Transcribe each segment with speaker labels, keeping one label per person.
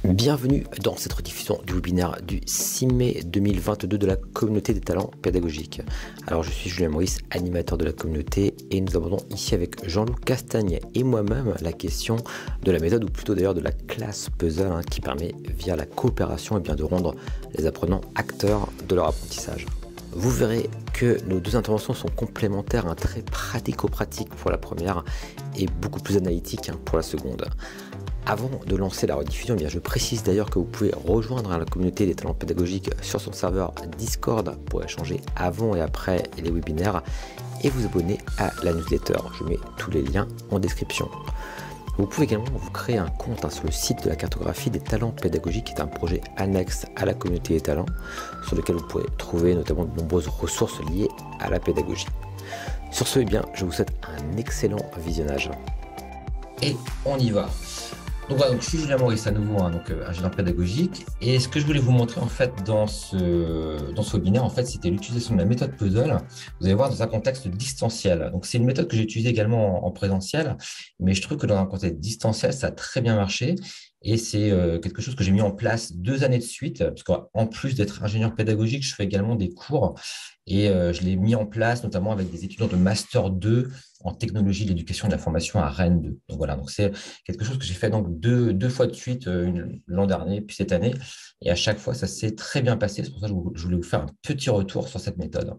Speaker 1: Bienvenue dans cette rediffusion du webinaire du 6 mai 2022 de la communauté des talents pédagogiques. Alors je suis Julien Maurice, animateur de la communauté, et nous abordons ici avec Jean-Loup Castagne et moi-même la question de la méthode, ou plutôt d'ailleurs de la classe puzzle, qui permet via la coopération de rendre les apprenants acteurs de leur apprentissage. Vous verrez que nos deux interventions sont complémentaires, très pratico-pratique pour la première et beaucoup plus analytique pour la seconde. Avant de lancer la rediffusion, je précise d'ailleurs que vous pouvez rejoindre la communauté des talents pédagogiques sur son serveur Discord pour échanger avant et après les webinaires et vous abonner à la newsletter. Je mets tous les liens en description. Vous pouvez également vous créer un compte sur le site de la cartographie des talents pédagogiques, qui est un projet annexe à la communauté des talents, sur lequel vous pourrez trouver notamment de nombreuses ressources liées à la pédagogie. Sur ce, je vous souhaite un excellent visionnage.
Speaker 2: Et on y va. Donc voilà, je suis Julien Maurice à nouveau, ingénieur pédagogique. Et ce que je voulais vous montrer en fait dans ce webinaire, c'était l'utilisation de la méthode puzzle. Vous allez voir dans un contexte distanciel. Donc c'est une méthode que j'ai utilisée également en présentiel, mais je trouve que dans un contexte distanciel, ça a très bien marché. Et c'est quelque chose que j'ai mis en place 2 années de suite, parce qu'en plus d'être ingénieur pédagogique, je fais également des cours et je l'ai mis en place notamment avec des étudiants de Master 2 en technologie de l'éducation et de la formation à Rennes 2. Donc voilà, c'est quelque chose que j'ai fait deux fois de suite, l'an dernier puis cette année, et à chaque fois, ça s'est très bien passé. C'est pour ça que je voulais vous faire un petit retour sur cette méthode.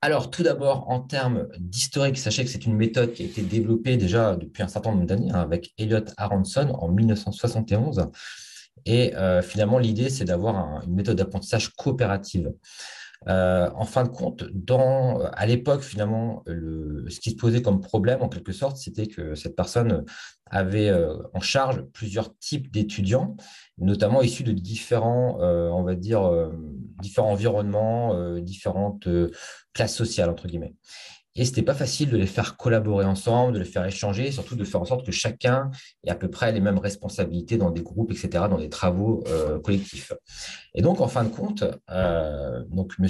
Speaker 2: Alors, tout d'abord, en termes d'historique, sachez que c'est une méthode qui a été développée déjà depuis un certain nombre d'années avec Elliott Aronson en 1971. Et finalement, l'idée, c'est d'avoir une méthode d'apprentissage coopérative. En fin de compte, à l'époque, finalement, ce qui se posait comme problème, en quelque sorte, c'était que cette personne avait en charge plusieurs types d'étudiants, notamment issus de différents, différents environnements, différentes classes sociales, entre guillemets. Et ce n'était pas facile de les faire collaborer ensemble, de les faire échanger, et surtout de faire en sorte que chacun ait à peu près les mêmes responsabilités dans des groupes, etc., dans des travaux collectifs. Et donc, en fin de compte, M.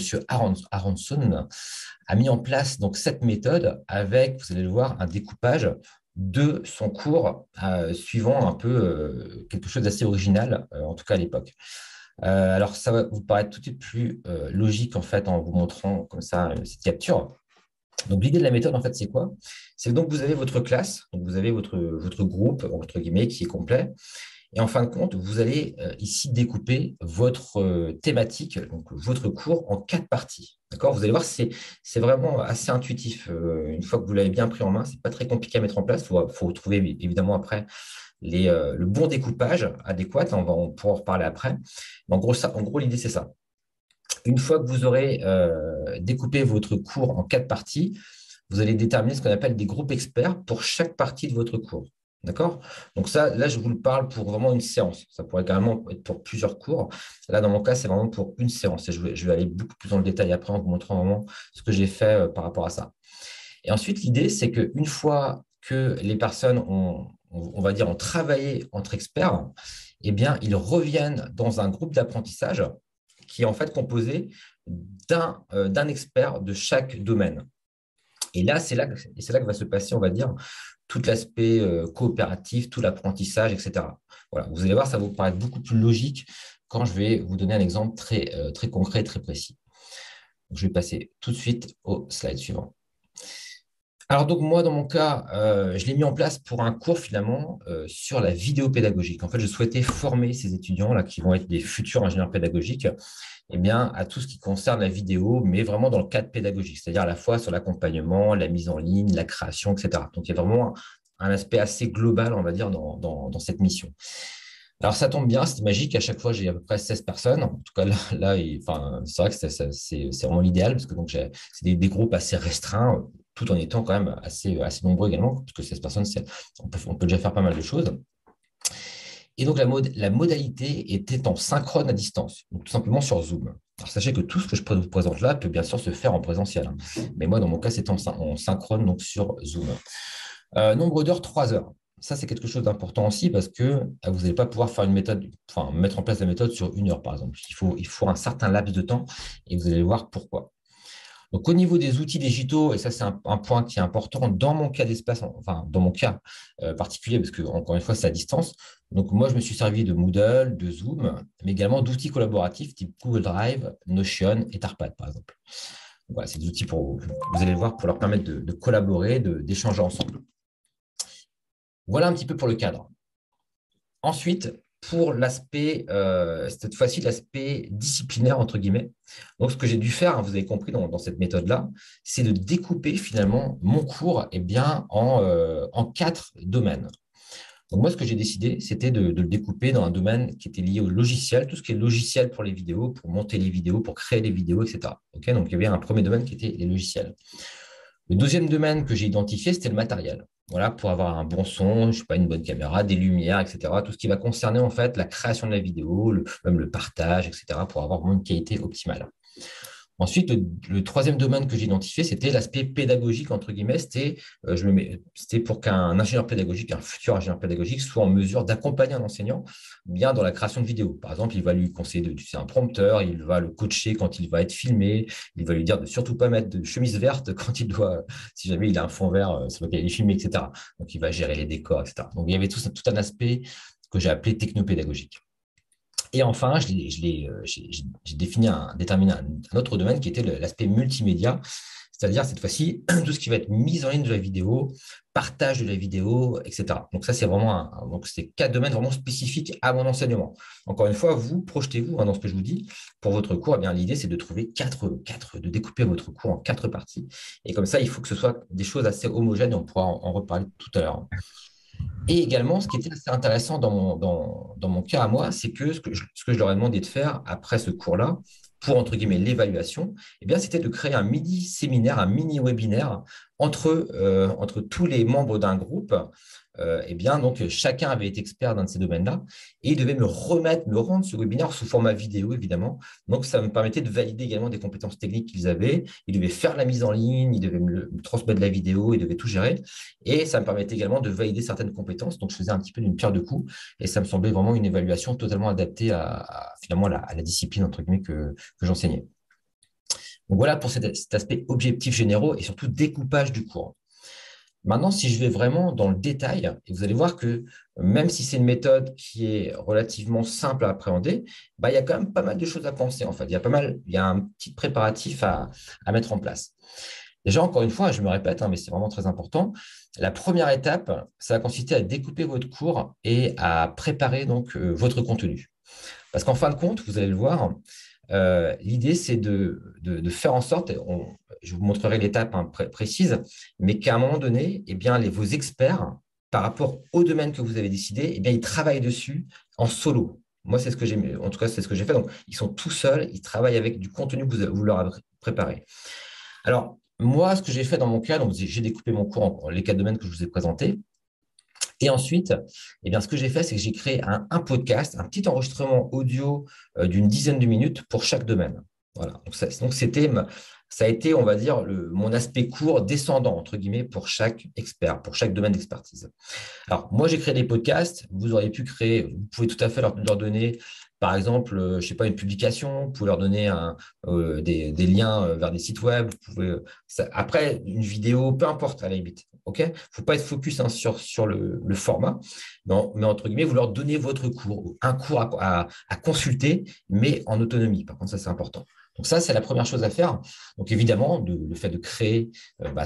Speaker 2: Aronson a mis en place cette méthode avec, vous allez le voir, un découpage de son cours suivant un peu quelque chose d'assez original, en tout cas à l'époque. Alors, ça va vous paraître tout de suite plus logique, en fait, en vous montrant comme ça cette capture. Donc, l'idée de la méthode, en fait, c'est quoi? C'est que vous avez votre classe, donc vous avez votre groupe, entre guillemets, qui est complet. Et en fin de compte, vous allez ici découper votre thématique, donc votre cours, en 4 parties. D'accord? Vous allez voir, c'est vraiment assez intuitif. Une fois que vous l'avez bien pris en main, ce n'est pas très compliqué à mettre en place. Il faut trouver évidemment après le bon découpage adéquat. On pourra en reparler après. Mais en gros, l'idée, c'est ça. Une fois que vous aurez découpé votre cours en 4 parties, vous allez déterminer ce qu'on appelle des groupes experts pour chaque partie de votre cours. D'accord? Donc ça, là, je vous le parle pour vraiment une séance. Ça pourrait carrément être pour plusieurs cours. Là, dans mon cas, c'est vraiment pour une séance. Et je vais aller beaucoup plus dans le détail après en vous montrant vraiment ce que j'ai fait par rapport à ça. Et ensuite, l'idée, c'est qu'une fois que les personnes ont travaillé entre experts, ils reviennent dans un groupe d'apprentissage qui est en fait composé d'un expert de chaque domaine. Et là, c'est là que va se passer, on va dire, tout l'aspect coopératif, tout l'apprentissage, etc. Voilà, vous allez voir, ça va vous paraître beaucoup plus logique quand je vais vous donner un exemple très concret, très précis. Donc, je vais passer tout de suite au slide suivant. Alors, moi, dans mon cas, je l'ai mis en place pour un cours, finalement, sur la vidéo pédagogique. En fait, je souhaitais former ces étudiants-là qui vont être des futurs ingénieurs pédagogiques à tout ce qui concerne la vidéo, mais vraiment dans le cadre pédagogique, c'est-à-dire à la fois sur l'accompagnement, la mise en ligne, la création, etc. Donc, il y a vraiment un aspect assez global, on va dire, dans cette mission. Alors, ça tombe bien, c'est magique. À chaque fois, j'ai à peu près 16 personnes. En tout cas, là c'est vrai que c'est vraiment l'idéal parce que c'est des groupes assez restreints, tout en étant quand même assez nombreux également, parce que 16 personnes, on peut déjà faire pas mal de choses. Et donc, la modalité était en synchrone à distance, donc tout simplement sur Zoom. Alors, sachez que tout ce que je vous présente là peut bien sûr se faire en présentiel. Mais moi, dans mon cas, c'était en synchrone, donc sur Zoom. Nombre d'heures, 3 heures. Ça, c'est quelque chose d'important aussi parce que vous n'allez pas pouvoir faire mettre en place la méthode sur 1 heure, par exemple. Il faut un certain laps de temps et vous allez voir pourquoi. Donc, au niveau des outils digitaux, et ça, c'est un point qui est important dans mon cas d'espace, enfin, dans mon cas particulier, parce que, encore une fois, c'est à distance. Donc, moi, je me suis servi de Moodle, de Zoom, mais également d'outils collaboratifs type Google Drive, Notion et Tarpad, par exemple. Donc, voilà, c'est des outils vous allez le voir, pour leur permettre de collaborer, d'échanger ensemble. Voilà un petit peu pour le cadre. Ensuite, pour l'aspect, cette fois-ci, l'aspect disciplinaire, entre guillemets. Donc, ce que j'ai dû faire, hein, vous avez compris dans cette méthode-là, c'est de découper finalement mon cours en 4 domaines. Donc, moi, ce que j'ai décidé, c'était de le découper dans un domaine qui était lié au logiciel, tout ce qui est logiciel pour les vidéos, pour monter les vidéos, pour créer les vidéos, etc. Okay, donc, il y avait un premier domaine qui était les logiciels. Le deuxième domaine que j'ai identifié, c'était le matériel. Voilà, pour avoir un bon son, je sais pas, une bonne caméra, des lumières, etc. Tout ce qui va concerner en fait la création de la vidéo, même le partage, etc. pour avoir vraiment une qualité optimale. Ensuite, le troisième domaine que j'ai identifié, c'était l'aspect pédagogique, entre guillemets. C'était pour qu'un ingénieur pédagogique, un futur ingénieur pédagogique, soit en mesure d'accompagner un enseignant bien dans la création de vidéos. Par exemple, il va lui conseiller d'utiliser un prompteur, il va le coacher quand il va être filmé, il va lui dire de surtout pas mettre de chemise verte quand il doit, si jamais il a un fond vert sur lequel il est filmé, etc. Donc, il va gérer les décors, etc. Donc, il y avait tout un aspect que j'ai appelé technopédagogique. Et enfin, j'ai déterminé un autre domaine qui était l'aspect multimédia, c'est-à-dire cette fois-ci, tout ce qui va être mise en ligne de la vidéo, partage de la vidéo, etc. Donc ça, c'est vraiment donc c'est 4 domaines vraiment spécifiques à mon enseignement. Encore une fois, vous projetez-vous dans ce que je vous dis. Pour votre cours, eh bien, l'idée, c'est de trouver de découper votre cours en 4 parties. Et comme ça, il faut que ce soit des choses assez homogènes et on pourra en reparler tout à l'heure. Et également, ce qui était assez intéressant dans mon cas à moi, c'est que ce que je leur ai demandé de faire après ce cours-là, pour, entre guillemets, l'évaluation, eh bien, c'était de créer un mini-séminaire, un mini-webinaire entre tous les membres d'un groupe. Eh bien, donc, chacun avait été expert dans de ces domaines-là et il devait me rendre ce webinaire sous format vidéo, évidemment. Donc, ça me permettait de valider également des compétences techniques qu'ils avaient. Ils devaient faire la mise en ligne, ils devaient me transmettre la vidéo, ils devaient tout gérer. Et ça me permettait également de valider certaines compétences. Donc, je faisais un petit peu d'une pierre deux coups. Et ça me semblait vraiment une évaluation totalement adaptée finalement, à la discipline, entre guillemets, que j'enseignais. Donc, voilà pour cet aspect objectif généraux et surtout découpage du cours. Maintenant, si je vais vraiment dans le détail, et vous allez voir que même si c'est une méthode qui est relativement simple à appréhender, bah, il y a quand même pas mal de choses à penser, en fait. Il y a un petit préparatif à mettre en place. Déjà, encore une fois, je me répète, hein, mais c'est vraiment très important. La première étape, ça va consister à découper votre cours et à préparer donc votre contenu. Parce qu'en fin de compte, vous allez le voir, l'idée, c'est de faire en sorte, je vous montrerai l'étape précise, mais qu'à un moment donné, eh bien, vos experts, par rapport au domaine que vous avez décidé, eh bien, ils travaillent dessus en solo. Moi, c'est ce que j'ai, en tout cas, c'est ce que j'ai fait. Donc, ils sont tout seuls, ils travaillent avec du contenu que vous leur avez préparé. Alors, moi, ce que j'ai fait dans mon cas, donc j'ai découpé mon cours en les 4 domaines que je vous ai présentés. Et ensuite, eh bien, ce que j'ai fait, c'est que j'ai créé un podcast, un petit enregistrement audio d'une dizaine de minutes pour chaque domaine. Voilà. Donc, ça a été, on va dire, mon aspect court descendant, entre guillemets, pour chaque expert, pour chaque domaine d'expertise. Alors, moi, j'ai créé des podcasts. Vous pouvez tout à fait leur donner, par exemple, je ne sais pas, une publication. Vous pouvez leur donner des liens vers des sites web. Après, une vidéo, peu importe à la limite. Il ne faut pas être focus sur le format, mais entre guillemets, vous leur donnez votre cours, un cours à consulter, mais en autonomie. Par contre, ça, c'est important. Donc ça, c'est la première chose à faire. Donc évidemment, le fait de créer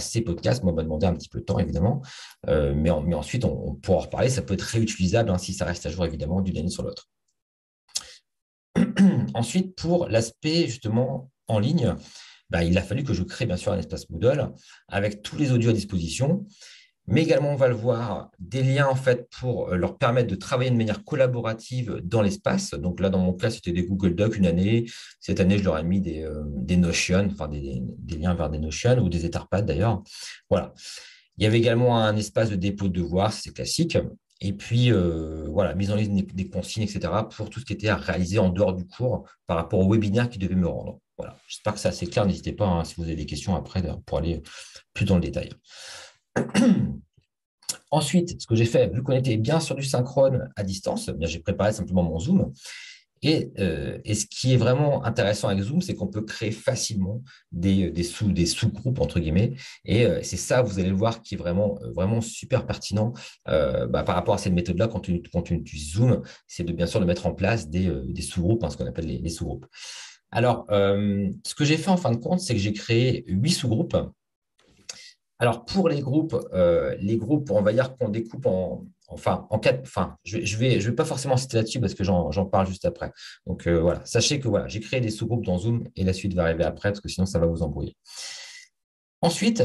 Speaker 2: ces podcasts, moi, m'a demandé un petit peu de temps, évidemment. Mais ensuite, on pourra en reparler. Ça peut être réutilisable si ça reste à jour, évidemment, d'une année sur l'autre. Ensuite, pour l'aspect, justement, en ligne, il a fallu que je crée, bien sûr, un espace Moodle avec tous les audios à disposition. Mais également, on va le voir, des liens en fait pour leur permettre de travailler de manière collaborative dans l'espace. Donc là, dans mon cas, c'était des Google Docs une année. Cette année, je leur ai mis des Notion, enfin des liens vers des Notion ou des Etherpad d'ailleurs. Voilà. Il y avait également un espace de dépôt de devoirs, c'est classique. Et puis, voilà, mise en ligne des consignes, etc. pour tout ce qui était à réaliser en dehors du cours par rapport au webinaire qui devait me rendre. Voilà. J'espère que c'est assez clair. N'hésitez pas si vous avez des questions après pour aller plus dans le détail. Ensuite, ce que j'ai fait, vu qu'on était bien sur du synchrone à distance, j'ai préparé simplement mon Zoom. Et ce qui est vraiment intéressant avec Zoom, c'est qu'on peut créer facilement des sous-groupes, entre guillemets. Et c'est ça, vous allez le voir, qui est vraiment super pertinent par rapport à cette méthode-là quand tu utilises Zoom, c'est bien sûr de mettre en place des sous-groupes, hein, ce qu'on appelle les sous-groupes. Alors, ce que j'ai fait en fin de compte, c'est que j'ai créé 8 sous-groupes. Alors, pour les groupes, on va dire qu'on découpe en quatre. Enfin, je vais pas forcément citer là-dessus parce que j'en parle juste après. Donc, voilà. Sachez que voilà, j'ai créé des sous-groupes dans Zoom et la suite va arriver après parce que sinon, ça va vous embrouiller. Ensuite,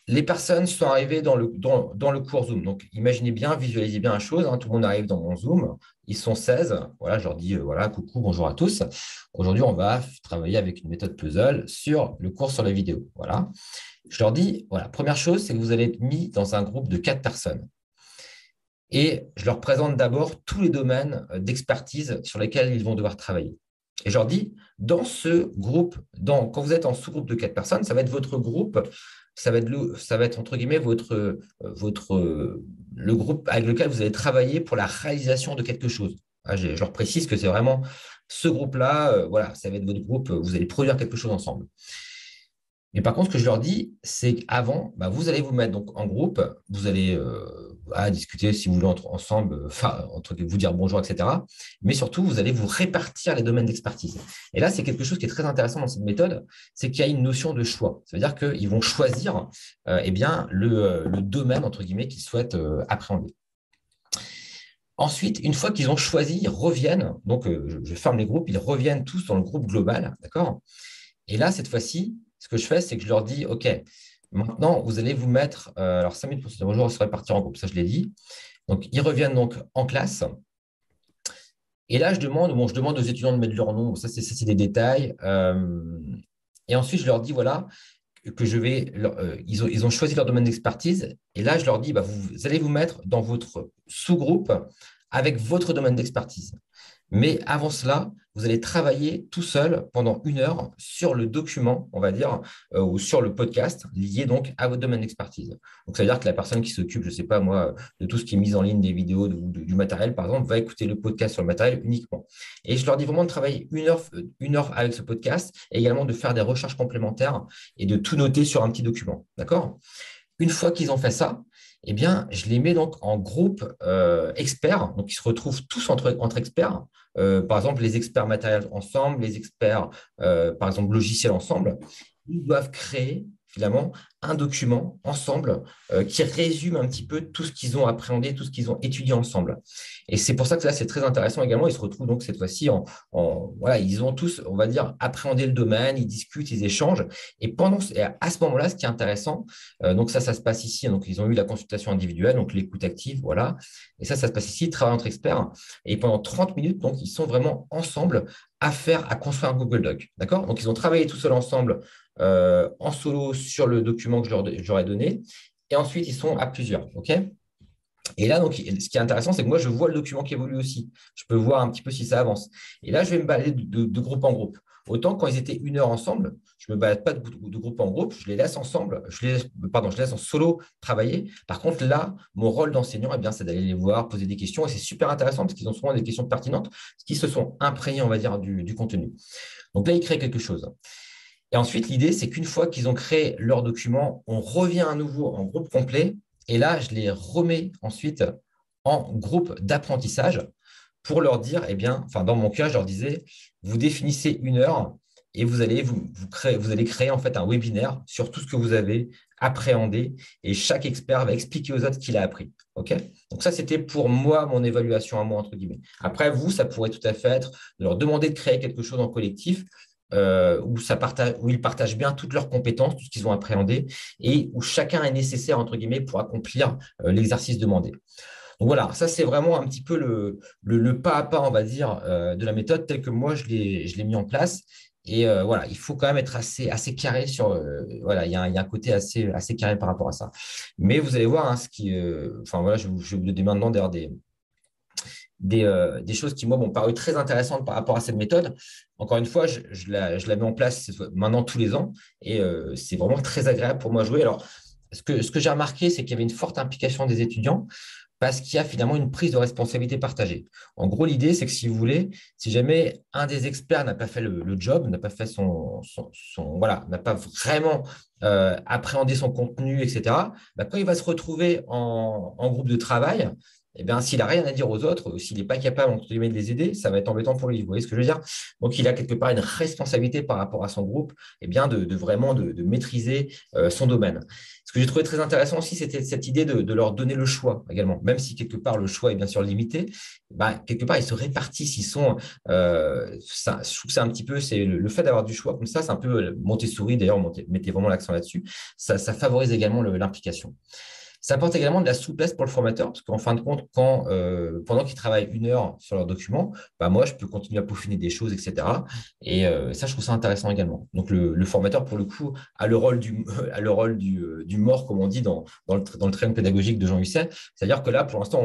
Speaker 2: les personnes sont arrivées dans le cours Zoom. Donc, imaginez bien, visualisez bien la chose, hein. Tout le monde arrive dans mon Zoom. Ils sont 16. Voilà, je leur dis voilà, coucou, bonjour à tous. Aujourd'hui, on va travailler avec une méthode puzzle sur le cours sur la vidéo. Voilà. Je leur dis, voilà, première chose, c'est que vous allez être mis dans un groupe de 4 personnes. Et je leur présente d'abord tous les domaines d'expertise sur lesquels ils vont devoir travailler. Et je leur dis, dans ce groupe, quand vous êtes en sous-groupe de 4 personnes, ça va être votre groupe, ça va être entre guillemets le groupe avec lequel vous allez travailler pour la réalisation de quelque chose. Je leur précise que c'est vraiment ce groupe-là, voilà, ça va être votre groupe, vous allez produire quelque chose ensemble. Mais par contre, ce que je leur dis, c'est qu'avant, vous allez vous mettre donc en groupe, vous allez discuter si vous voulez ensemble, entre vous dire bonjour, etc. Mais surtout, vous allez vous répartir les domaines d'expertise. Et là, c'est quelque chose qui est très intéressant dans cette méthode, c'est qu'il y a une notion de choix. Ça veut dire qu'ils vont choisir le domaine, entre guillemets, qu'ils souhaitent appréhender. Ensuite, une fois qu'ils ont choisi, ils reviennent, donc je ferme les groupes, ils reviennent tous dans le groupe global, d'accord? Et là, cette fois-ci, ce que je fais, c'est que je leur dis, OK, maintenant, vous allez vous mettre, alors 5 minutes pour se dire bonjour, se répartir en groupe, ça je l'ai dit. Donc, ils reviennent donc en classe. Et là, je demande aux étudiants de mettre leur nom, ça c'est des détails. Et ensuite, je leur dis, voilà, que ils ont choisi leur domaine d'expertise. Et là, je leur dis, vous allez vous mettre dans votre sous-groupe avec votre domaine d'expertise. Mais avant cela, vous allez travailler tout seul pendant 1 heure sur le document, on va dire, ou sur le podcast lié donc à votre domaine d'expertise. Donc, ça veut dire que la personne qui s'occupe, je ne sais pas moi, de tout ce qui est mise en ligne des vidéos ou du matériel, par exemple, va écouter le podcast sur le matériel uniquement. Et je leur dis vraiment de travailler 1 heure avec ce podcast et également de faire des recherches complémentaires et de tout noter sur un petit document. D'accord? Une fois qu'ils ont fait ça, eh bien, je les mets donc en groupe experts. Donc, ils se retrouvent tous entre experts. Par exemple, les experts matériels ensemble, les experts, par exemple, logiciels ensemble. Ils doivent créer finalement un document ensemble qui résume un petit peu tout ce qu'ils ont appréhendé, tout ce qu'ils ont étudié ensemble. Et c'est pour ça que là, c'est très intéressant également. Ils se retrouvent donc cette fois-ci voilà, ils ont tous, on va dire, appréhendé le domaine, ils discutent, ils échangent. Et à ce moment-là, ce qui est intéressant, donc ça se passe ici. Donc, ils ont eu la consultation individuelle, donc l'écoute active, voilà. Et ça se passe ici, travail entre experts. Et pendant 30 minutes, donc, ils sont vraiment ensemble à construire un Google Doc. D'accord? Donc, ils ont travaillé tout seuls ensemble en solo sur le document que je leur ai donné. Et ensuite, ils sont à plusieurs. OK? Et là, donc, ce qui est intéressant, c'est que moi, je vois le document qui évolue aussi. Je peux voir un petit peu si ça avance. Et là, je vais me balader de groupe en groupe. Autant quand ils étaient 1 heure ensemble, je ne me balade pas de groupe en groupe, je les laisse ensemble, je les laisse en solo travailler. Par contre, là, mon rôle d'enseignant, c'est d'aller les voir, poser des questions. Et c'est super intéressant parce qu'ils ont souvent des questions pertinentes, parce qu'ils se sont imprégnés, on va dire, du contenu. Donc là, ils créent quelque chose. Et ensuite, l'idée, c'est qu'une fois qu'ils ont créé leur document, on revient à nouveau en groupe complet. Et là, je les remets ensuite en groupe d'apprentissage pour leur dire, dans mon cas, je leur disais, vous définissez 1 heure et vous allez créer en fait un webinaire sur tout ce que vous avez appréhendé et chaque expert va expliquer aux autres ce qu'il a appris. OK? Donc ça, c'était pour moi, mon évaluation à moi, entre guillemets. Après, vous, ça pourrait tout à fait être de leur demander de créer quelque chose en collectif où ils partagent bien toutes leurs compétences, tout ce qu'ils ont appréhendé, et où chacun est nécessaire, entre guillemets, pour accomplir l'exercice demandé. Donc voilà, ça c'est vraiment un petit peu le pas à pas, on va dire, de la méthode tel que moi je l'ai mis en place. Et voilà, il faut quand même être assez carré sur. Voilà, il y a un côté assez carré par rapport à ça. Mais vous allez voir, voilà, je vais vous donner maintenant d'ailleurs des choses qui, moi, m'ont paru très intéressantes par rapport à cette méthode. Encore une fois, je la mets en place maintenant tous les ans et c'est vraiment très agréable pour moi à jouer. Alors, ce que j'ai remarqué, c'est qu'il y avait une forte implication des étudiants. parce qu'il y a finalement une prise de responsabilité partagée. En gros, l'idée, c'est que si vous voulez, si jamais un des experts n'a pas fait le job, n'a pas fait voilà, n'a pas vraiment appréhendé son contenu, etc., bah, quand il va se retrouver en groupe de travail, eh bien, s'il n'a rien à dire aux autres, s'il n'est pas capable entre guillemets, de les aider, ça va être embêtant pour lui. Vous voyez ce que je veux dire? Donc, il a quelque part une responsabilité par rapport à son groupe, eh bien, de vraiment de maîtriser son domaine. Ce que j'ai trouvé très intéressant aussi, c'était cette idée de leur donner le choix également. Même si quelque part le choix est bien sûr limité, bah, quelque part ils se répartissent. Ils sont, ça, je trouve que c'est un petit peu, c'est le fait d'avoir du choix comme ça, c'est un peu Montessori d'ailleurs, mettez vraiment l'accent là-dessus. Ça favorise également l'implication. Ça apporte également de la souplesse pour le formateur, parce qu'en fin de compte, pendant qu'ils travaillent 1 heure sur leur document, bah moi, je peux continuer à peaufiner des choses, etc. Et ça, je trouve ça intéressant également. Donc, le formateur, pour le coup, a le rôle a le rôle du mort, comme on dit dans le triangle pédagogique de Jean Husset. C'est-à-dire que là, pour l'instant,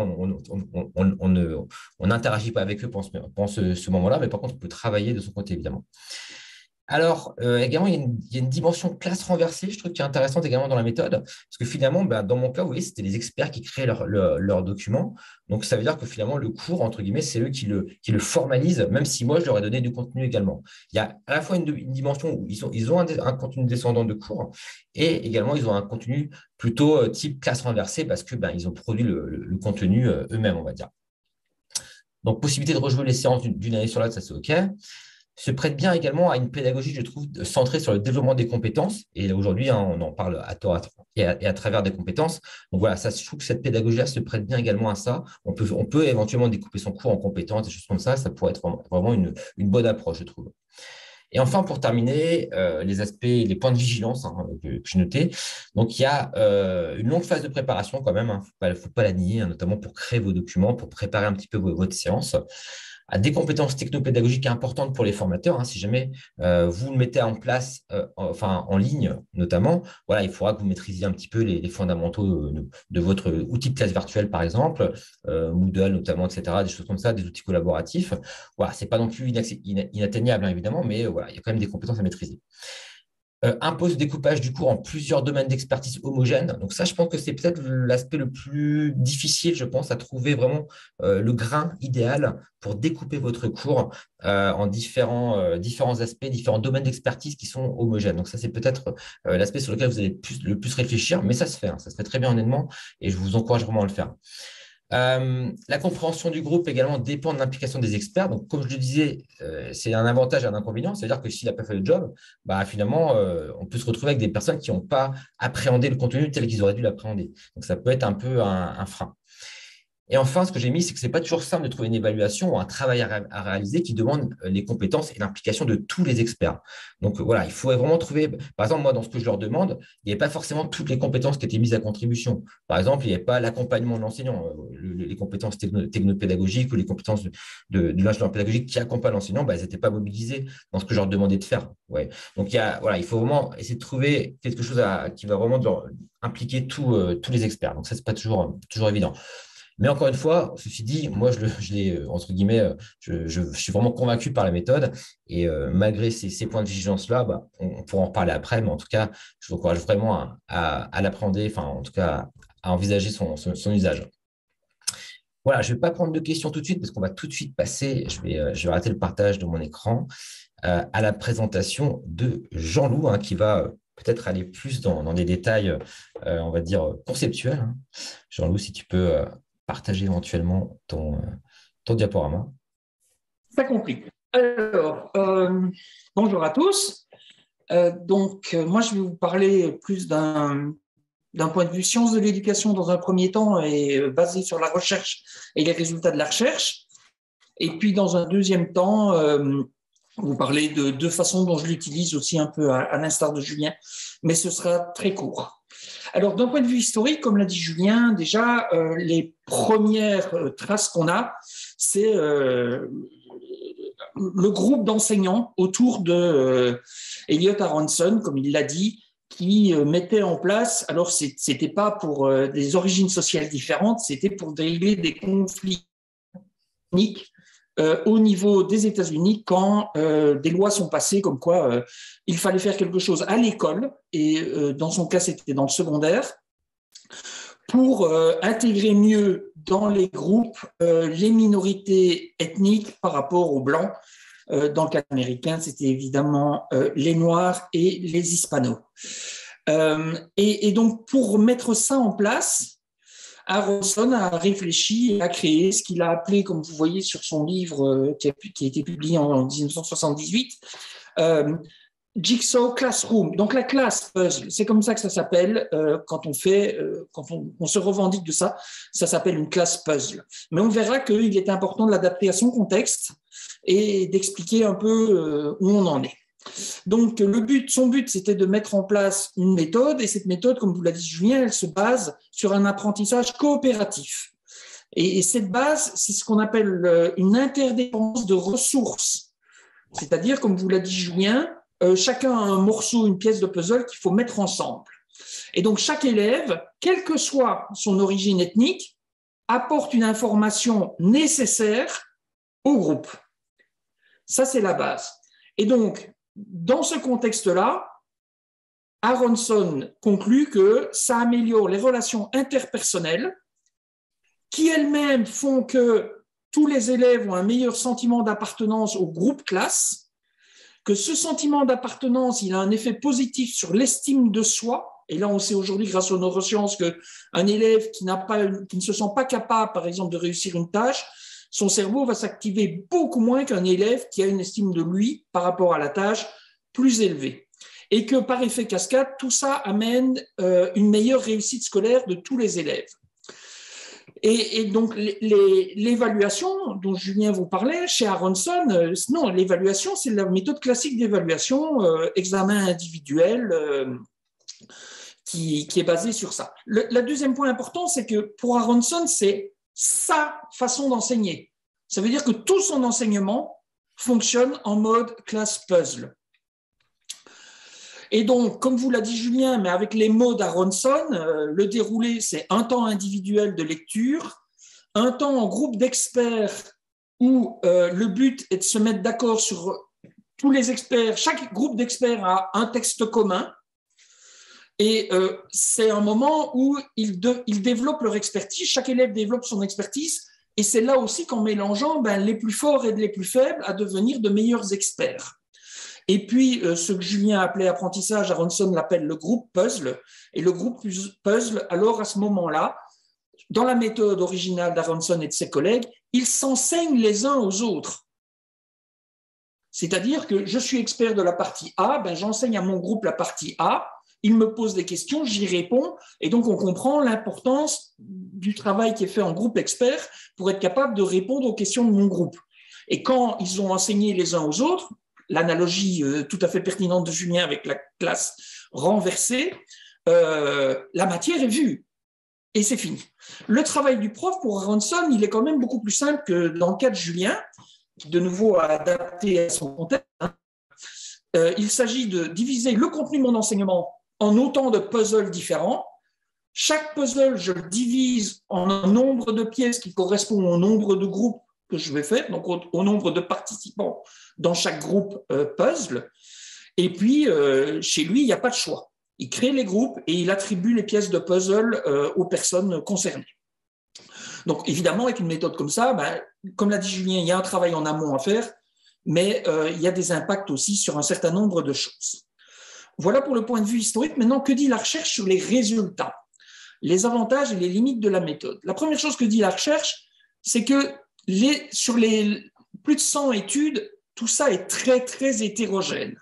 Speaker 2: on n'interagit pas avec eux pendant ce moment-là, mais par contre, on peut travailler de son côté, évidemment. Alors, également, il y a une dimension classe renversée, je trouve, qui est intéressante également dans la méthode, parce que finalement, bah, dans mon cas, vous voyez, c'était les experts qui créaient leurs documents. Donc, ça veut dire que finalement, le cours, entre guillemets, c'est eux qui le formalisent, même si moi, je leur ai donné du contenu également. Il y a à la fois une dimension où ils ont un contenu descendant de cours, et également, ils ont un contenu plutôt type classe renversée, parce que ben, ils ont produit le contenu eux-mêmes, on va dire. Donc, possibilité de rejouer les séances d'une année sur l'autre, ça c'est OK. Se prête bien également à une pédagogie, je trouve, centrée sur le développement des compétences. Et aujourd'hui, hein, on en parle à tort et à travers des compétences. Donc voilà, ça, je trouve que cette pédagogie-là se prête bien également à ça. On peut éventuellement découper son cours en compétences, des choses comme ça. Ça pourrait être vraiment une bonne approche, je trouve. Et enfin, pour terminer, les aspects, les points de vigilance que j'ai notés. Donc, il y a une longue phase de préparation quand même. Il ne faut pas la nier, hein, notamment pour créer vos documents, pour préparer un petit peu votre séance, à des compétences technopédagogiques importantes pour les formateurs. Hein, si jamais vous le mettez en place, en ligne notamment, voilà, il faudra que vous maîtrisiez un petit peu les fondamentaux de votre outil de classe virtuelle, par exemple, Moodle notamment, etc., des choses comme ça, des outils collaboratifs. Voilà, ce n'est pas non plus inatteignable, hein, évidemment, mais voilà, il y a quand même des compétences à maîtriser. Impose le découpage du cours en plusieurs domaines d'expertise homogènes. Donc ça, je pense que c'est peut-être l'aspect le plus difficile, je pense, à trouver vraiment le grain idéal pour découper votre cours en différents aspects, différents domaines d'expertise qui sont homogènes. Donc ça, c'est peut-être l'aspect sur lequel vous allez le plus réfléchir, mais ça se fait, hein, ça se fait très bien honnêtement, et je vous encourage vraiment à le faire. La compréhension du groupe également dépend de l'implication des experts. Donc, comme je le disais, c'est un avantage et un inconvénient. C'est-à-dire que s'il n'a pas fait le job, bah, finalement, on peut se retrouver avec des personnes qui n'ont pas appréhendé le contenu tel qu'ils auraient dû l'appréhender. Donc, ça peut être un peu un frein. Et enfin, ce que j'ai mis, c'est que ce n'est pas toujours simple de trouver une évaluation ou un travail à réaliser qui demande les compétences et l'implication de tous les experts. Donc voilà, il faut vraiment trouver, par exemple, moi, dans ce que je leur demande, il n'y avait pas forcément toutes les compétences qui étaient mises à contribution. Par exemple, il n'y avait pas l'accompagnement de l'enseignant, les compétences technopédagogiques ou les compétences de l'ingénieur pédagogique qui accompagnent l'enseignant, bah, elles n'étaient pas mobilisées dans ce que je leur demandais de faire. Ouais. Donc voilà, il faut vraiment essayer de trouver quelque chose qui va vraiment impliquer tous les experts. Donc ça, ce n'est pas toujours évident. Mais encore une fois, ceci dit, moi, je l'ai, entre guillemets, je suis vraiment convaincu par la méthode. Et malgré ces points de vigilance-là, bah, on pourra en reparler après. Mais en tout cas, je vous encourage vraiment à l'appréhender, enfin, en tout cas, à envisager son usage. Voilà, je ne vais pas prendre de questions tout de suite parce qu'on va tout de suite passer, je vais arrêter le partage de mon écran, à la présentation de Jean-Loup, hein, qui va peut-être aller plus dans des détails, on va dire, conceptuels. Hein. Jean-Loup, si tu peux partager éventuellement ton diaporama.
Speaker 3: Pas compris. Alors, bonjour à tous. Moi, je vais vous parler plus d'un point de vue sciences de l'éducation dans un premier temps et basé sur la recherche et les résultats de la recherche. Et puis, dans un deuxième temps, vous parler de deux façons dont je l'utilise aussi un peu à l'instar de Julien, mais ce sera très court. Alors, d'un point de vue historique, comme l'a dit Julien, déjà, les premières traces qu'on a, c'est le groupe d'enseignants autour de Elliott Aronson, comme il l'a dit, qui mettait en place, alors ce n'était pas pour des origines sociales différentes, c'était pour régler des conflits ethniques au niveau des États-Unis quand des lois sont passées comme quoi il fallait faire quelque chose à l'école, et dans son cas, c'était dans le secondaire, pour intégrer mieux dans les groupes les minorités ethniques par rapport aux Blancs. Dans le cas américain, c'était évidemment les Noirs et les Hispanos. Et donc, pour mettre ça en place, Aronson a réfléchi et a créé ce qu'il a appelé, comme vous voyez sur son livre qui a été publié en 1978, Jigsaw Classroom. Donc la classe puzzle, c'est comme ça que ça s'appelle quand on se revendique de ça, ça s'appelle une classe puzzle. Mais on verra qu'il est important de l'adapter à son contexte et d'expliquer un peu où on en est. Donc son but, c'était de mettre en place une méthode, et cette méthode, comme vous l'a dit Julien, elle se base sur un apprentissage coopératif. Et cette base, c'est ce qu'on appelle une interdépendance de ressources. C'est-à-dire, comme vous l'a dit Julien, chacun a un morceau, une pièce de puzzle qu'il faut mettre ensemble. Et donc, chaque élève, quelle que soit son origine ethnique, apporte une information nécessaire au groupe. Ça, c'est la base. Et donc, dans ce contexte-là, Aronson conclut que ça améliore les relations interpersonnelles qui elles-mêmes font que tous les élèves ont un meilleur sentiment d'appartenance au groupe classe, que ce sentiment d'appartenance, il a un effet positif sur l'estime de soi. Et là, on sait aujourd'hui, grâce aux neurosciences, qu'un élève qui ne se sent pas capable, par exemple, de réussir une tâche, son cerveau va s'activer beaucoup moins qu'un élève qui a une estime de lui par rapport à la tâche plus élevée. Et que par effet cascade, tout ça amène une meilleure réussite scolaire de tous les élèves. Et donc, l'évaluation dont Julien vous parlait, chez Aronson, non, l'évaluation, c'est la méthode classique d'évaluation, examen individuel, qui est basée sur ça. Le deuxième point important, c'est que pour Aronson, c'est sa façon d'enseigner. Ça veut dire que tout son enseignement fonctionne en mode classe puzzle. Et donc, comme vous l'a dit Julien, mais avec les mots d'Aronson, le déroulé, c'est un temps individuel de lecture, un temps en groupe d'experts où le but est de se mettre d'accord sur tous les experts. Chaque groupe d'experts a un texte commun. Et c'est un moment où ils développent leur expertise, chaque élève développe son expertise, et c'est là aussi qu'en mélangeant les plus forts et les plus faibles à devenir de meilleurs experts. Et puis, ce que Julien appelait apprentissage, Aronson l'appelle le groupe puzzle, et le groupe puzzle, alors à ce moment-là, dans la méthode originale d'Aronson et de ses collègues, ils s'enseignent les uns aux autres. C'est-à-dire que je suis expert de la partie A, j'enseigne à mon groupe la partie A, il me pose des questions, j'y réponds, et donc on comprend l'importance du travail qui est fait en groupe expert pour être capable de répondre aux questions de mon groupe. Et quand ils ont enseigné les uns aux autres, l'analogie tout à fait pertinente de Julien avec la classe renversée, la matière est vue, et c'est fini. Le travail du prof, pour Aronson, il est quand même beaucoup plus simple que dans le cas de Julien, qui de nouveau a adapté à son contexte. Il s'agit de diviser le contenu de mon enseignement en autant de puzzles différents. Chaque puzzle, je le divise en un nombre de pièces qui correspond au nombre de groupes que je vais faire, donc au nombre de participants dans chaque groupe puzzle. Et puis, chez lui, il n'y a pas de choix. Il crée les groupes et il attribue les pièces de puzzle aux personnes concernées. Donc, évidemment, avec une méthode comme ça, comme l'a dit Julien, il y a un travail en amont à faire, mais il y a des impacts aussi sur un certain nombre de choses. Voilà pour le point de vue historique. Maintenant, que dit la recherche sur les résultats, les avantages et les limites de la méthode? La première chose que dit la recherche, c'est que sur les plus de 100 études, tout ça est très, très hétérogène.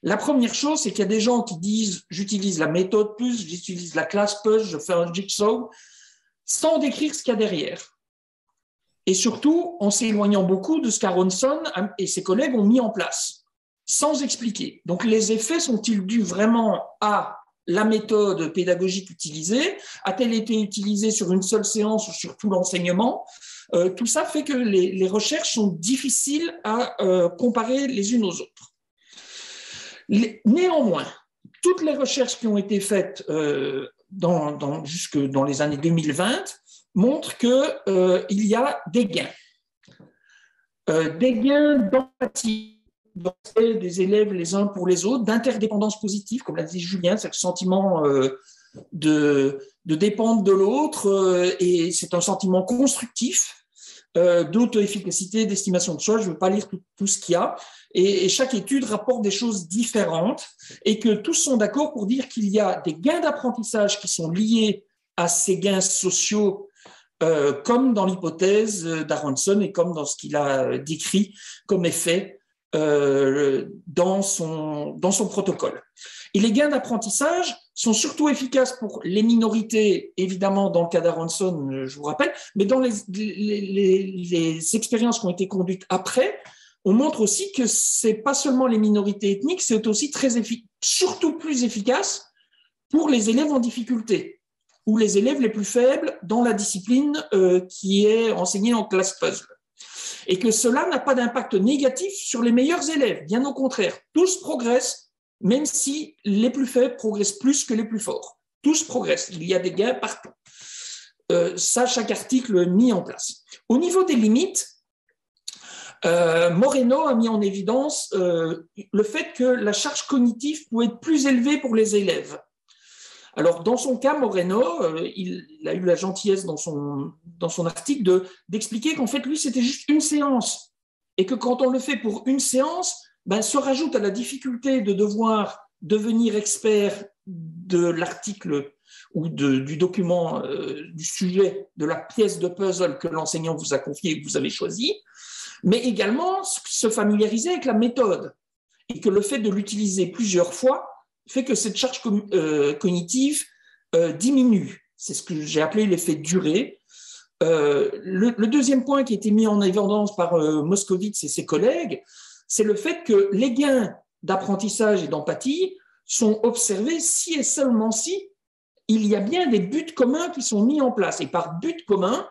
Speaker 3: La première chose, c'est qu'il y a des gens qui disent « j'utilise la méthode puzzle, j'utilise la classe puzzle, je fais un jigsaw », sans décrire ce qu'il y a derrière. Et surtout, en s'éloignant beaucoup de ce qu'Aronson et ses collègues ont mis en place, sans expliquer. Donc, les effets sont-ils dus vraiment à la méthode pédagogique utilisée? A-t-elle été utilisée sur une seule séance ou sur tout l'enseignement? Tout ça fait que les recherches sont difficiles à comparer les unes aux autres. Néanmoins, toutes les recherches qui ont été faites jusque dans les années 2020 montrent qu'il y a des gains. Des gains d'empathie des élèves les uns pour les autres, d'interdépendance positive, comme l'a dit Julien, c'est le sentiment de dépendre de l'autre, et c'est un sentiment constructif d'auto-efficacité, d'estimation de soi. Je ne veux pas lire tout ce qu'il y a. Et chaque étude rapporte des choses différentes et que tous sont d'accord pour dire qu'il y a des gains d'apprentissage qui sont liés à ces gains sociaux, comme dans l'hypothèse d'Aronson et comme dans ce qu'il a décrit comme effet dans son protocole. Et les gains d'apprentissage sont surtout efficaces pour les minorités, évidemment dans le cas d'Aronson, je vous rappelle, mais dans les expériences qui ont été conduites après, on montre aussi que c'est pas seulement les minorités ethniques, c'est aussi surtout plus efficace pour les élèves en difficulté ou les élèves les plus faibles dans la discipline qui est enseignée en classe puzzle. Et que cela n'a pas d'impact négatif sur les meilleurs élèves, bien au contraire. Tous progressent, même si les plus faibles progressent plus que les plus forts. Tous progressent, il y a des gains partout. Ça, chaque article mis en place. Au niveau des limites, Moreno a mis en évidence le fait que la charge cognitive pouvait être plus élevée pour les élèves. Alors, dans son cas, Moreno, il a eu la gentillesse dans son article d'expliquer qu'en fait, lui, c'était juste une séance. Et que quand on le fait pour une séance, se rajoute à la difficulté de devoir devenir expert de l'article ou du document, du sujet, de la pièce de puzzle que l'enseignant vous a confiée et que vous avez choisi, mais également se familiariser avec la méthode. Et que le fait de l'utiliser plusieurs fois fait que cette charge cognitive diminue. C'est ce que j'ai appelé l'effet durée. Le deuxième point qui a été mis en évidence par Moscovitz et ses collègues, c'est le fait que les gains d'apprentissage et d'empathie sont observés si et seulement si il y a bien des buts communs qui sont mis en place. Et par but commun,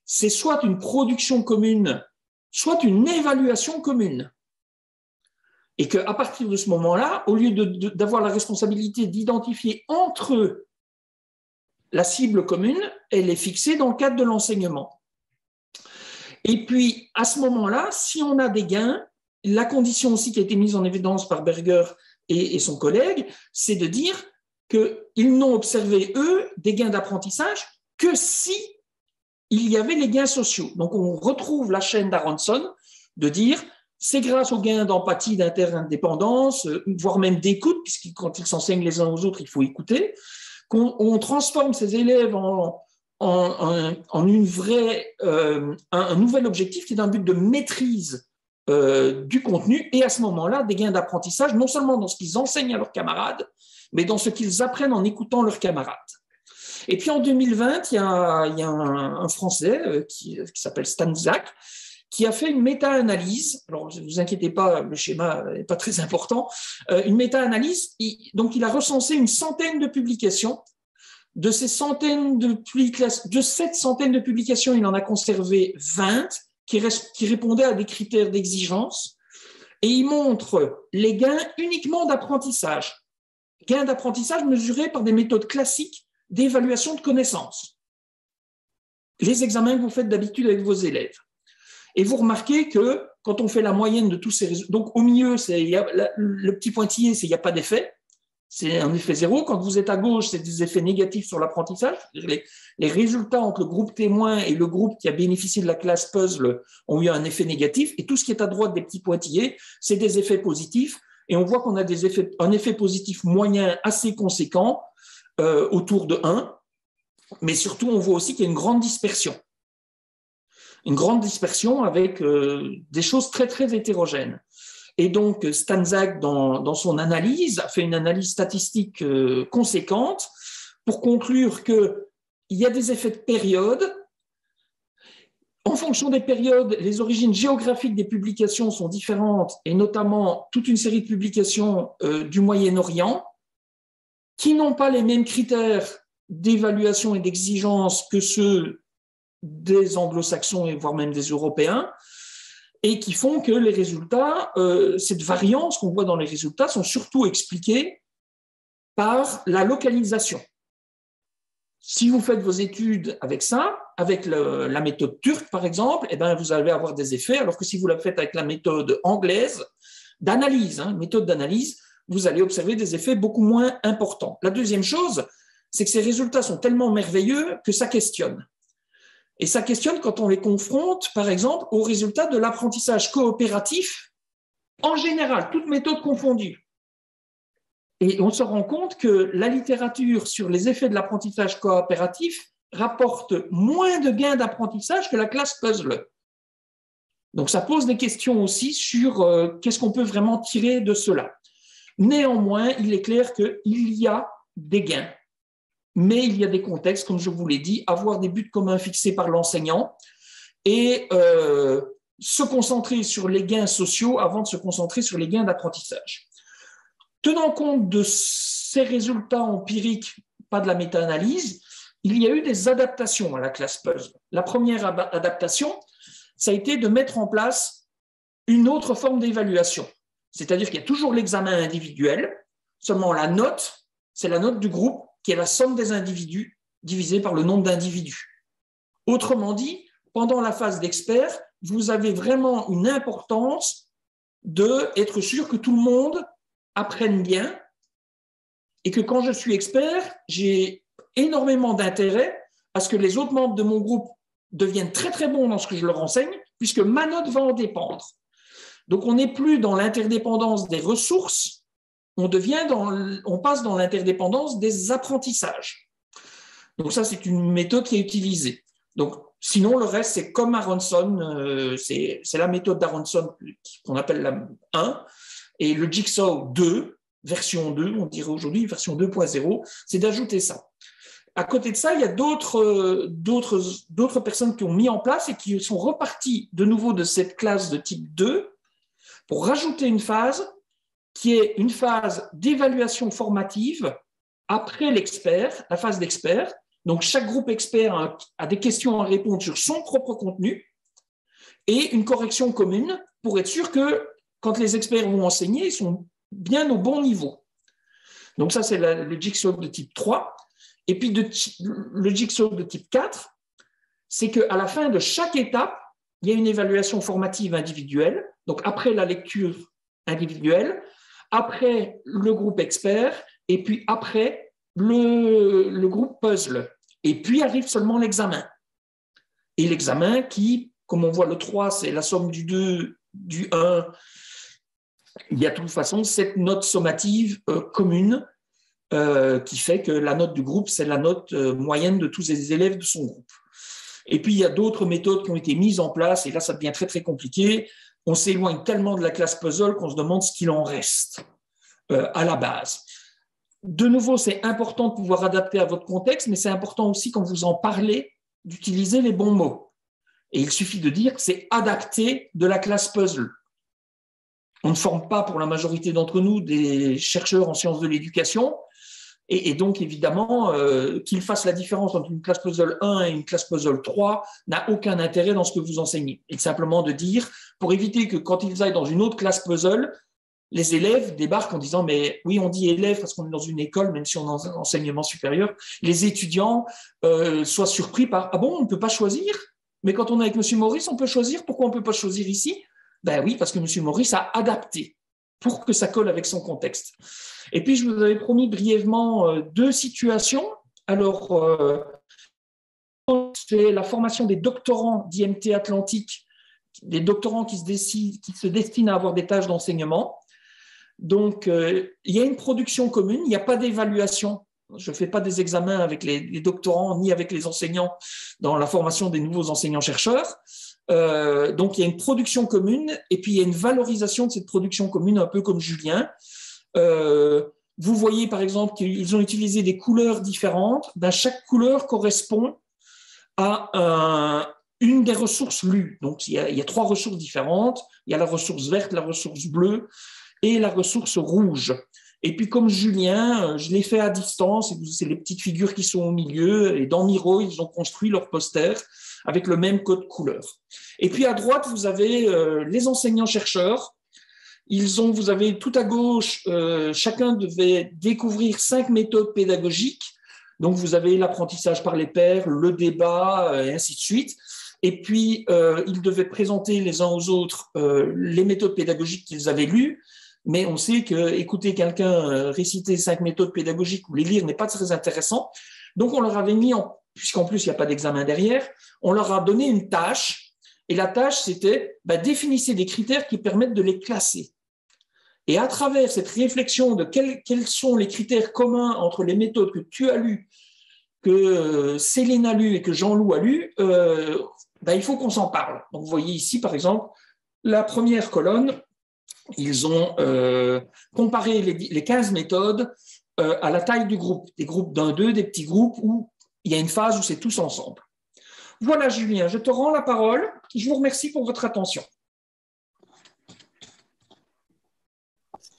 Speaker 3: c'est soit une production commune, soit une évaluation commune. Et qu'à partir de ce moment-là, au lieu d'avoir la responsabilité d'identifier entre eux la cible commune, elle est fixée dans le cadre de l'enseignement. Et puis, à ce moment-là, si on a des gains, la condition aussi qui a été mise en évidence par Berger et son collègue, c'est de dire qu'ils n'ont observé, eux, des gains d'apprentissage que si il y avait les gains sociaux. Donc, on retrouve la chaîne d'Aronson de dire c'est grâce aux gains d'empathie, d'interdépendance, voire même d'écoute, puisque quand ils s'enseignent les uns aux autres, il faut écouter, qu'on transforme ces élèves en un nouvel objectif qui est un but de maîtrise du contenu, et à ce moment-là, des gains d'apprentissage, non seulement dans ce qu'ils enseignent à leurs camarades, mais dans ce qu'ils apprennent en écoutant leurs camarades. Et puis en 2020, il y a un Français qui s'appelle Stan Zak, qui a fait une méta-analyse. Alors, ne vous inquiétez pas, le schéma n'est pas très important. Une méta-analyse, donc il a recensé une centaine de publications. De cette centaine de publications, il en a conservé 20 qui répondaient à des critères d'exigence. Et il montre les gains uniquement d'apprentissage. Gains d'apprentissage mesurés par des méthodes classiques d'évaluation de connaissances. Les examens que vous faites d'habitude avec vos élèves. Et vous remarquez que quand on fait la moyenne de tous ces résultats, donc au milieu, le petit pointillé, c'est il n'y a pas d'effet, c'est un effet zéro. Quand vous êtes à gauche, c'est des effets négatifs sur l'apprentissage. Les résultats entre le groupe témoin et le groupe qui a bénéficié de la classe puzzle ont eu un effet négatif. Et tout ce qui est à droite des petits pointillés, c'est des effets positifs. Et on voit qu'on a un effet positif moyen assez conséquent, autour de 1. Mais surtout, on voit aussi qu'il y a une grande dispersion. Une grande dispersion avec des choses très, très hétérogènes. Et donc, Stan Zak, dans son analyse, a fait une analyse statistique conséquente pour conclure qu'il y a des effets de période. En fonction des périodes, les origines géographiques des publications sont différentes, et notamment toute une série de publications du Moyen-Orient qui n'ont pas les mêmes critères d'évaluation et d'exigence que ceux des anglo-saxons et voire même des européens, et qui font que les résultats, cette variance qu'on voit dans les résultats, sont surtout expliqués par la localisation. Si vous faites vos études avec ça, avec la méthode turque par exemple, eh bien, vous allez avoir des effets, alors que si vous la faites avec la méthode anglaise d'analyse, méthode d'analyse, vous allez observer des effets beaucoup moins importants. La deuxième chose, c'est que ces résultats sont tellement merveilleux que ça questionne. Et ça questionne quand on les confronte, par exemple, aux résultats de l'apprentissage coopératif, en général, toutes méthodes confondues. Et on se rend compte que la littérature sur les effets de l'apprentissage coopératif rapporte moins de gains d'apprentissage que la classe puzzle. Donc ça pose des questions aussi sur qu'est-ce qu'on peut vraiment tirer de cela. Néanmoins, il est clair qu'il y a des gains. Mais il y a des contextes, comme je vous l'ai dit, avoir des buts communs fixés par l'enseignant et se concentrer sur les gains sociaux avant de se concentrer sur les gains d'apprentissage. Tenant compte de ces résultats empiriques, pas de la méta-analyse, il y a eu des adaptations à la classe puzzle. La première adaptation, ça a été de mettre en place une autre forme d'évaluation. C'est-à-dire qu'il y a toujours l'examen individuel, seulement la note, c'est la note du groupe qui est la somme des individus divisée par le nombre d'individus. Autrement dit, pendant la phase d'expert, vous avez vraiment une importance d'être sûr que tout le monde apprenne bien et que quand je suis expert, j'ai énormément d'intérêt à ce que les autres membres de mon groupe deviennent très très bons dans ce que je leur enseigne, puisque ma note va en dépendre. Donc on n'est plus dans l'interdépendance des ressources, on passe dans l'interdépendance des apprentissages. Donc ça, c'est une méthode qui est utilisée. Donc sinon, le reste, c'est comme Aronson, c'est la méthode d'Aronson qu'on appelle la 1, et le Jigsaw 2, version 2, on dirait aujourd'hui version 2.0, c'est d'ajouter ça. À côté de ça, il y a d'autres personnes qui ont mis en place et qui sont reparties de nouveau de cette classe de type 2 pour rajouter une phase qui est une phase d'évaluation formative après l'expert, la phase d'expert. Donc, chaque groupe expert a des questions à répondre sur son propre contenu et une correction commune pour être sûr que quand les experts vont enseigner, ils sont bien au bon niveau. Donc, ça, c'est le Jigsaw de type 3. Et puis, le Jigsaw de type 4, c'est qu'à la fin de chaque étape, il y a une évaluation formative individuelle. Donc, après la lecture individuelle, après le groupe expert, et puis après le groupe puzzle. Et puis arrive seulement l'examen. Et l'examen qui, comme on voit le 3, c'est la somme du 2, du 1. Il y a de toute façon cette note sommative commune qui fait que la note du groupe, c'est la note moyenne de tous les élèves de son groupe. Et puis, il y a d'autres méthodes qui ont été mises en place, et là, ça devient très, très compliqué. On s'éloigne tellement de la classe puzzle qu'on se demande ce qu'il en reste à la base. De nouveau, c'est important de pouvoir adapter à votre contexte, mais c'est important aussi, quand vous en parlez, d'utiliser les bons mots. Et il suffit de dire que c'est adapté de la classe puzzle. On ne forme pas, pour la majorité d'entre nous, des chercheurs en sciences de l'éducation, et donc, évidemment, qu'ils fassent la différence entre une classe puzzle 1 et une classe puzzle 3 n'a aucun intérêt dans ce que vous enseignez. Et simplement de dire, pour éviter que quand ils aillent dans une autre classe puzzle, les élèves débarquent en disant « mais oui, on dit élèves parce qu'on est dans une école, même si on est en enseignement supérieur », les étudiants soient surpris par « ah bon, on ne peut pas choisir ? Mais quand on est avec M. Maurice, on peut choisir. Pourquoi on ne peut pas choisir ici ?» Ben oui, parce que M. Maurice a adapté pour que ça colle avec son contexte. Et puis, je vous avais promis brièvement 2 situations. Alors, c'est la formation des doctorants d'IMT Atlantique, des doctorants qui se destinent à avoir des tâches d'enseignement. Donc, il y a une production commune, il n'y a pas d'évaluation. Je ne fais pas des examens avec les doctorants ni avec les enseignants dans la formation des nouveaux enseignants-chercheurs. Donc, il y a une production commune et puis il y a une valorisation de cette production commune, un peu comme Julien. Vous voyez, par exemple, qu'ils ont utilisé des couleurs différentes. Ben, chaque couleur correspond à une des ressources lues. Donc, il y a 3 ressources différentes. Il y a la ressource verte, la ressource bleue et la ressource rouge. Et puis, comme Julien, je l'ai fait à distance. C'est les petites figures qui sont au milieu. Et dans Miro, ils ont construit leur poster avec le même code couleur. Et puis, à droite, vous avez les enseignants-chercheurs. Vous avez tout à gauche, chacun devait découvrir 5 méthodes pédagogiques. Donc, vous avez l'apprentissage par les pairs, le débat, et ainsi de suite. Et puis, ils devaient présenter les uns aux autres les méthodes pédagogiques qu'ils avaient lues. mais on sait que écouter quelqu'un réciter 5 méthodes pédagogiques ou les lire n'est pas très intéressant. Donc, on leur avait mis, puisqu'en plus, il n'y a pas d'examen derrière, on leur a donné une tâche. Et la tâche, c'était définissez des critères qui permettent de les classer. Et à travers cette réflexion de quels sont les critères communs entre les méthodes que tu as lues, que Céline a lues et que Jean-Loup a lues, il faut qu'on s'en parle. Donc, vous voyez ici, par exemple, la première colonne, ils ont comparé les 15 méthodes à la taille du groupe, des groupes d'un, deux, des petits groupes où il y a une phase où c'est tous ensemble. Voilà, Julien, je te rends la parole. Je vous remercie pour votre attention.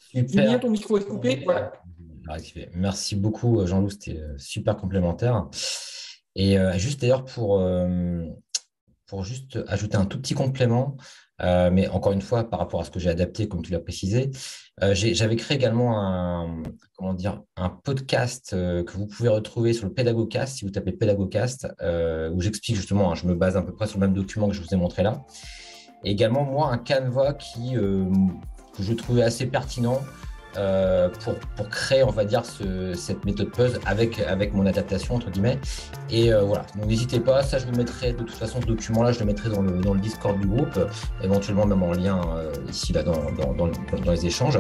Speaker 2: Super.
Speaker 3: Julien, ton micro est coupé. Voilà.
Speaker 2: Merci beaucoup, Jean-Loup, c'était super complémentaire. Et juste d'ailleurs, pour juste ajouter un tout petit complément, mais encore une fois, par rapport à ce que j'ai adapté, comme tu l'as précisé, j'avais créé également un podcast que vous pouvez retrouver sur le Pédagogcast, si vous tapez Pédagogcast, où j'explique justement, je me base à peu près sur le même document que je vous ai montré là. Et également, moi, un canevas que je trouvais assez pertinent pour créer, on va dire, cette méthode puzzle avec mon adaptation, entre guillemets. Et voilà, donc n'hésitez pas, ça je vous mettrai, de toute façon, ce document-là, je le mettrai dans le Discord du groupe, éventuellement même en lien ici, là, dans les échanges.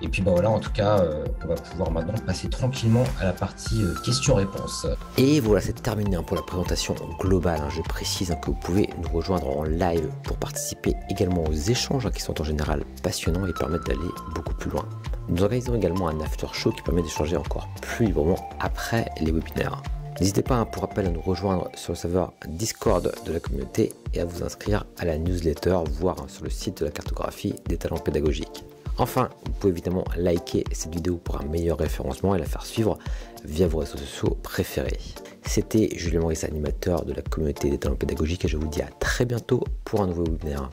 Speaker 2: Et puis voilà, en tout cas, on va pouvoir maintenant passer tranquillement à la partie questions-réponses.
Speaker 1: Et voilà, c'est terminé pour la présentation globale. Je précise que vous pouvez nous rejoindre en live pour participer également aux échanges qui sont en général passionnants et permettent d'aller beaucoup plus loin. Nous organisons également un after show qui permet d'échanger encore plus librement après les webinaires. N'hésitez pas pour rappel à nous rejoindre sur le serveur Discord de la communauté et à vous inscrire à la newsletter, voire sur le site de la cartographie des talents pédagogiques. Enfin, vous pouvez évidemment liker cette vidéo pour un meilleur référencement et la faire suivre via vos réseaux sociaux préférés. C'était Julien Maurice, animateur de la communauté des talents pédagogiques, et je vous dis à très bientôt pour un nouveau webinaire.